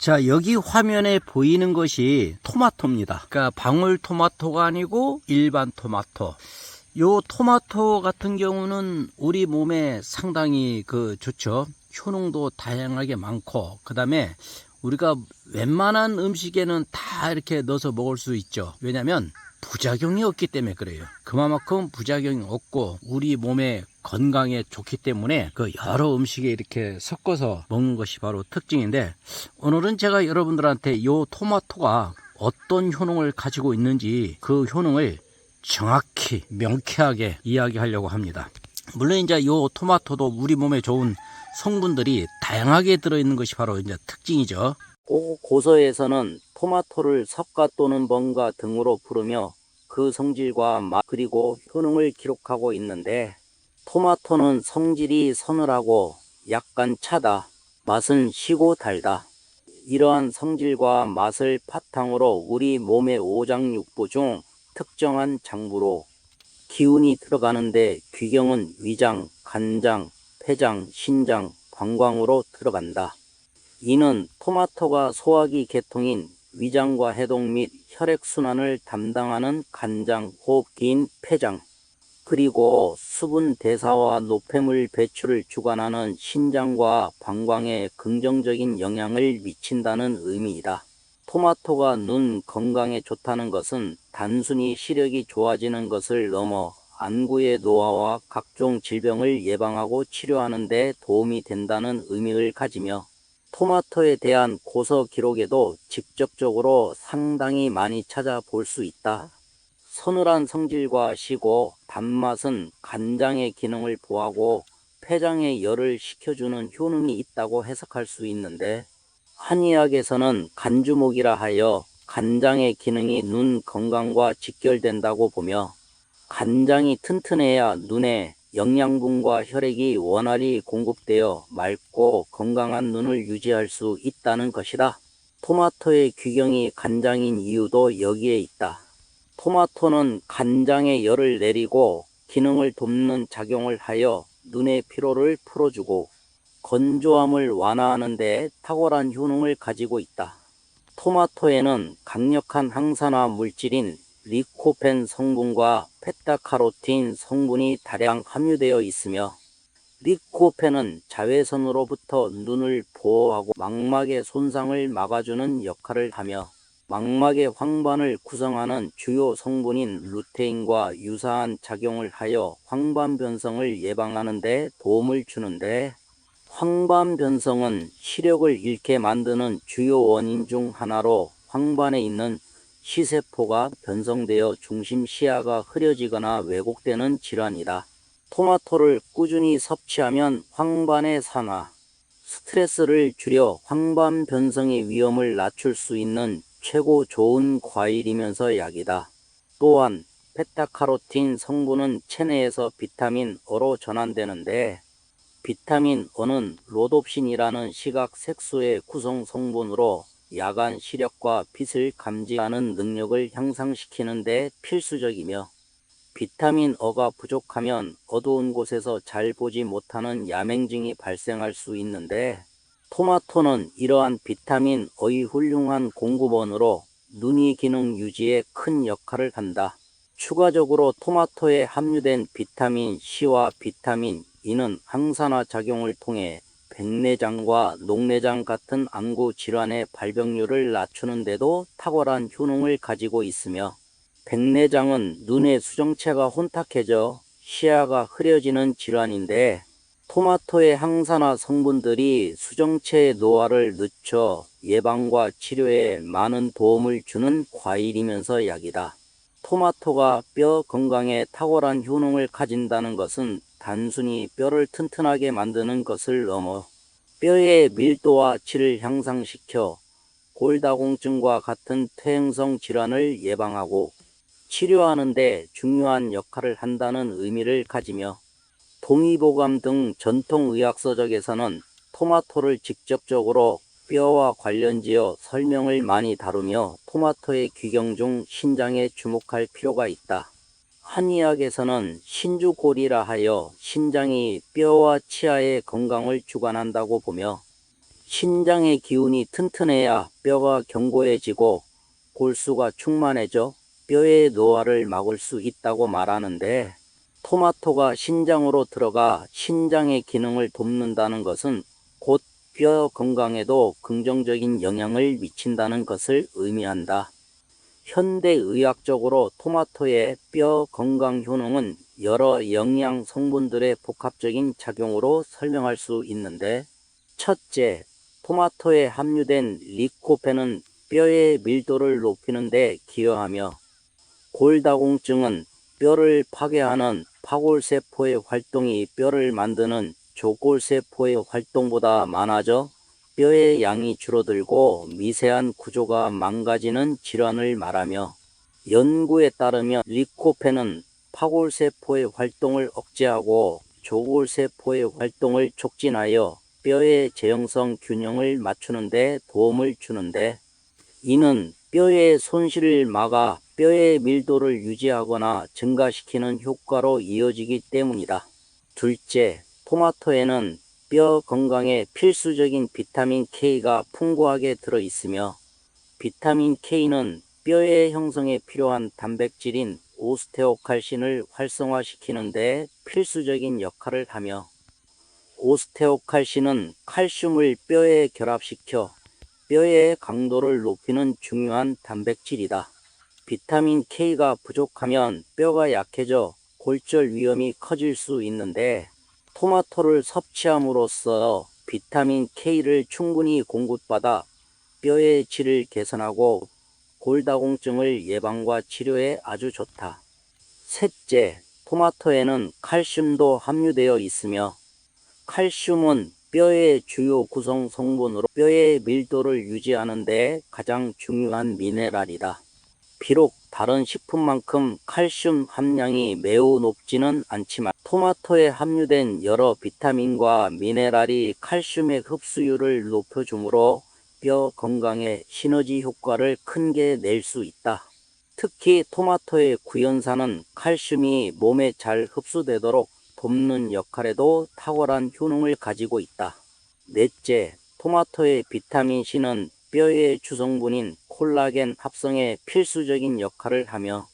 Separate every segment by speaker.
Speaker 1: 자, 여기 화면에 보이는 것이 토마토입니다. 그러니까 방울토마토가 아니고 일반 토마토. 요 토마토 같은 경우는 우리 몸에 상당히 좋죠. 효능도 다양하게 많고, 그 다음에 우리가 웬만한 음식에는 다 이렇게 넣어서 먹을 수 있죠. 왜냐면 부작용이 없기 때문에 그래요. 그만큼 부작용이 없고 우리 몸에 건강에 좋기 때문에 여러 음식에 이렇게 섞어서 먹는 것이 바로 특징인데, 오늘은 제가 여러분들한테 요 토마토가 어떤 효능을 가지고 있는지 그 효능을 정확히 명쾌하게 이야기하려고 합니다. 물론 이제 요 토마토도 우리 몸에 좋은 성분들이 다양하게 들어있는 것이 바로 이제 특징이죠. 고서에서는 토마토를 석가 또는 뭔가 등으로 부르며 그 성질과 맛 그리고 효능을 기록하고 있는데, 토마토는 성질이 서늘하고 약간 차다. 맛은 시고 달다. 이러한 성질과 맛을 바탕으로 우리 몸의 오장육부 중 특정한 장부로 기운이 들어가는데, 귀경은 위장, 간장, 폐장, 신장, 방광으로 들어간다. 이는 토마토가 소화기 계통인 위장과 해독 및 혈액순환을 담당하는 간장, 호흡기인 폐장, 그리고 수분 대사와 노폐물 배출을 주관하는 신장과 방광에 긍정적인 영향을 미친다는 의미이다. 토마토가 눈 건강에 좋다는 것은 단순히 시력이 좋아지는 것을 넘어 안구의 노화와 각종 질병을 예방하고 치료하는 데 도움이 된다는 의미를 가지며, 토마토에 대한 고서 기록에도 직접적으로 상당히 많이 찾아볼 수 있다. 서늘한 성질과 시고 단맛은 간장의 기능을 보하고 폐장의 열을 식혀주는 효능이 있다고 해석할 수 있는데, 한의학에서는 간주목이라 하여 간장의 기능이 눈 건강과 직결된다고 보며, 간장이 튼튼해야 눈에 영양분과 혈액이 원활히 공급되어 맑고 건강한 눈을 유지할 수 있다는 것이다. 토마토의 귀경이 간장인 이유도 여기에 있다. 토마토는 간장의 열을 내리고 기능을 돕는 작용을 하여 눈의 피로를 풀어주고 건조함을 완화하는 데 탁월한 효능을 가지고 있다. 토마토에는 강력한 항산화 물질인 리코펜 성분과 베타카로틴 성분이 다량 함유되어 있으며, 리코펜은 자외선으로부터 눈을 보호하고 망막의 손상을 막아주는 역할을 하며, 망막의 황반을 구성하는 주요 성분인 루테인과 유사한 작용을 하여 황반 변성을 예방하는 데 도움을 주는데, 황반 변성은 시력을 잃게 만드는 주요 원인 중 하나로 황반에 있는 시세포가 변성되어 중심 시야가 흐려지거나 왜곡되는 질환이다. 토마토를 꾸준히 섭취하면 황반의 산화, 스트레스를 줄여 황반 변성의 위험을 낮출 수 있는 최고 좋은 과일이면서 약이다. 또한 베타카로틴 성분은 체내에서 비타민 O로 전환되는데, 비타민 O는 로놉신이라는 시각 색소의 구성 성분으로 야간 시력과 빛을 감지하는 능력을 향상시키는 데 필수적이며, 비타민 O가 부족하면 어두운 곳에서 잘 보지 못하는 야맹증이 발생할 수 있는데, 토마토는 이러한 비타민 O의 훌륭한 공급원으로 눈의 기능 유지에 큰 역할을 한다. 추가적으로 토마토에 함유된 비타민 C와 비타민 E는 항산화 작용을 통해 백내장과 녹내장 같은 안구 질환의 발병률을 낮추는 데도 탁월한 효능을 가지고 있으며, 백내장은 눈의 수정체가 혼탁해져 시야가 흐려지는 질환인데, 토마토의 항산화 성분들이 수정체의 노화를 늦춰 예방과 치료에 많은 도움을 주는 과일이면서 약이다. 토마토가 뼈 건강에 탁월한 효능을 가진다는 것은 단순히 뼈를 튼튼하게 만드는 것을 넘어 뼈의 밀도와 질을 향상시켜 골다공증과 같은 퇴행성 질환을 예방하고 치료하는 데 중요한 역할을 한다는 의미를 가지며, 동의보감 등 전통의학서적에서는 토마토를 직접적으로 뼈와 관련지어 설명을 많이 다루며 토마토의 귀경 중 신장에 주목할 필요가 있다. 한의학에서는 신주골이라 하여 신장이 뼈와 치아의 건강을 주관한다고 보며, 신장의 기운이 튼튼해야 뼈가 견고해지고 골수가 충만해져 뼈의 노화를 막을 수 있다고 말하는데, 토마토가 신장으로 들어가 신장의 기능을 돕는다는 것은 곧 뼈 건강에도 긍정적인 영향을 미친다는 것을 의미한다. 현대의학적으로 토마토의 뼈 건강 효능은 여러 영양 성분들의 복합적인 작용으로 설명할 수 있는데, 첫째, 토마토에 함유된 리코펜은 뼈의 밀도를 높이는 데 기여하며, 골다공증은 뼈를 파괴하는 파골세포의 활동이 뼈를 만드는 조골세포의 활동보다 많아져 뼈의 양이 줄어들고 미세한 구조가 망가지는 질환을 말하며, 연구에 따르면 리코펜은 파골세포의 활동을 억제하고 조골세포의 활동을 촉진하여 뼈의 제형성 균형을 맞추는 데 도움을 주는데, 이는 뼈의 손실을 막아 뼈의 밀도를 유지하거나 증가시키는 효과로 이어지기 때문이다. 둘째, 토마토에는 뼈 건강에 필수적인 비타민 K가 풍부하게 들어있으며, 비타민 K는 뼈의 형성에 필요한 단백질인 오스테오칼신을 활성화시키는 데 필수적인 역할을 하며, 오스테오칼신은 칼슘을 뼈에 결합시켜 뼈의 강도를 높이는 중요한 단백질이다. 비타민 K가 부족하면 뼈가 약해져 골절 위험이 커질 수 있는데, 토마토를 섭취함으로써 비타민 K를 충분히 공급받아 뼈의 질을 개선하고 골다공증을 예방과 치료에 아주 좋다. 셋째, 토마토에는 칼슘도 함유되어 있으며, 칼슘은 뼈의 주요 구성 성분으로 뼈의 밀도를 유지하는 데 가장 중요한 미네랄이다. 비록 다른 식품만큼 칼슘 함량이 매우 높지는 않지만, 토마토에 함유된 여러 비타민과 미네랄이 칼슘의 흡수율을 높여주므로 뼈 건강에 시너지 효과를 크게 낼 수 있다. 특히 토마토의 구연산은 칼슘이 몸에 잘 흡수되도록 돕는 역할에도 탁월한 효능을 가지고 있다. 넷째, 토마토의 비타민 C는 뼈의 주성분인 콜라겐 합성에 필수적인 역할을 하며,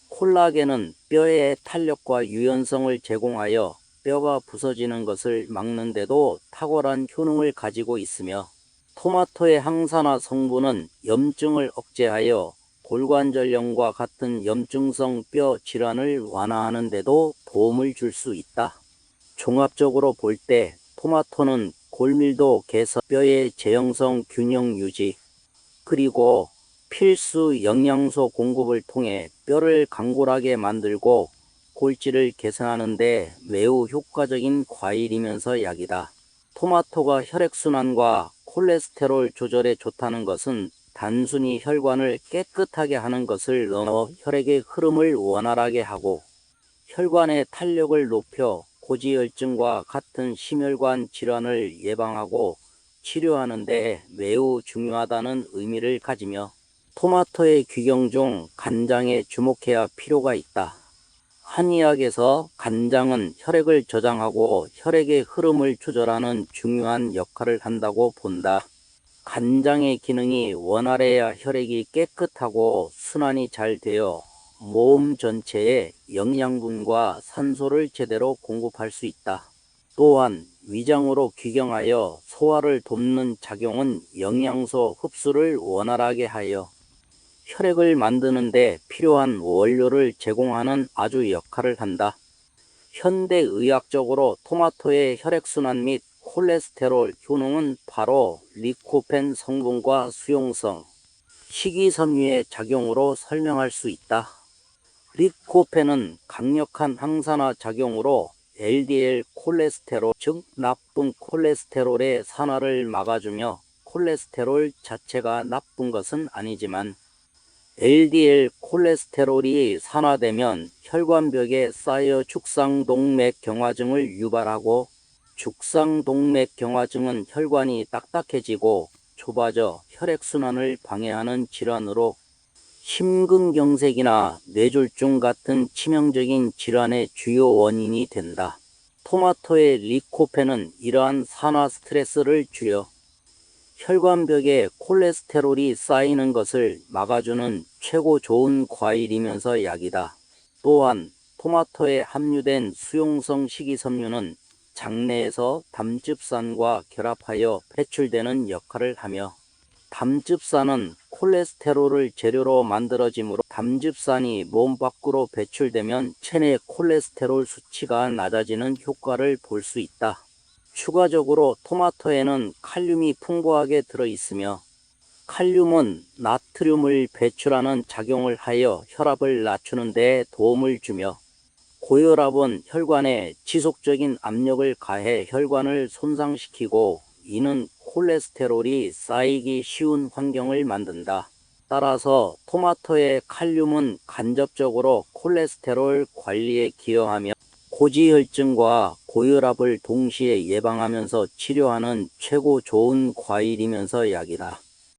Speaker 1: 콜라겐은 뼈의 탄력과 유연성을 제공하여 뼈가 부서지는 것을 막는 데도 탁월한 효능을 가지고 있으며, 토마토의 항산화 성분은 염증을 억제하여 골관절염과 같은 염증성 뼈 질환을 완화하는 데도 도움을 줄 수 있다. 종합적으로 볼 때 토마토는 골밀도 개선, 뼈의 제형성 균형 유지, 그리고 필수 영양소 공급을 통해 뼈를 강골하게 만들고 골질을 개선하는 데 매우 효과적인 과일이면서 약이다. 토마토가 혈액순환과 콜레스테롤 조절에 좋다는 것은 단순히 혈관을 깨끗하게 하는 것을 넘어 혈액의 흐름을 원활하게 하고 혈관의 탄력을 높여 고지혈증과 같은 심혈관 질환을 예방하고 치료하는 데 매우 중요하다는 의미를 가지며, 토마토의 귀경 중 간장에 주목해야 필요가 있다. 한의학에서 간장은 혈액을 저장하고 혈액의 흐름을 조절하는 중요한 역할을 한다고 본다. 간장의 기능이 원활해야 혈액이 깨끗하고 순환이 잘 되어 몸 전체에 영양분과 산소를 제대로 공급할 수 있다. 또한 위장으로 귀경하여 소화를 돕는 작용은 영양소 흡수를 원활하게 하여 혈액을 만드는 데 필요한 원료를 제공하는 아주 역할을 한다. 현대의학적으로 토마토의 혈액순환 및 콜레스테롤 효능은 바로 리코펜 성분과 수용성, 식이섬유의 작용으로 설명할 수 있다. 리코펜은 강력한 항산화 작용으로 LDL 콜레스테롤, 즉 나쁜 콜레스테롤의 산화를 막아주며, 콜레스테롤 자체가 나쁜 것은 아니지만 LDL 콜레스테롤이 산화되면 혈관벽에 쌓여 죽상동맥경화증을 유발하고, 죽상동맥경화증은 혈관이 딱딱해지고 좁아져 혈액순환을 방해하는 질환으로 심근경색이나 뇌졸중 같은 치명적인 질환의 주요 원인이 된다. 토마토의 리코펜은 이러한 산화 스트레스를 줄여 혈관벽에 콜레스테롤이 쌓이는 것을 막아주는 최고 좋은 과일이면서 약이다. 또한 토마토에 함유된 수용성 식이섬유는 장내에서 담즙산과 결합하여 배출되는 역할을 하며, 담즙산은 콜레스테롤을 재료로 만들어지므로 담즙산이 몸 밖으로 배출되면 체내 콜레스테롤 수치가 낮아지는 효과를 볼 수 있다. 추가적으로 토마토에는 칼륨이 풍부하게 들어있으며, 칼륨은 나트륨을 배출하는 작용을 하여 혈압을 낮추는 데 도움을 주며, 고혈압은 혈관에 지속적인 압력을 가해 혈관을 손상시키고 이는 콜레스테롤이 쌓이기 쉬운 환경을 만든다. 따라서 토마토의 칼륨은 간접적으로 콜레스테롤 관리에 기여하며 고지혈증과 고혈압을 동시에 예방하면서 치료하는 최고 좋은 과일이면서 약이다.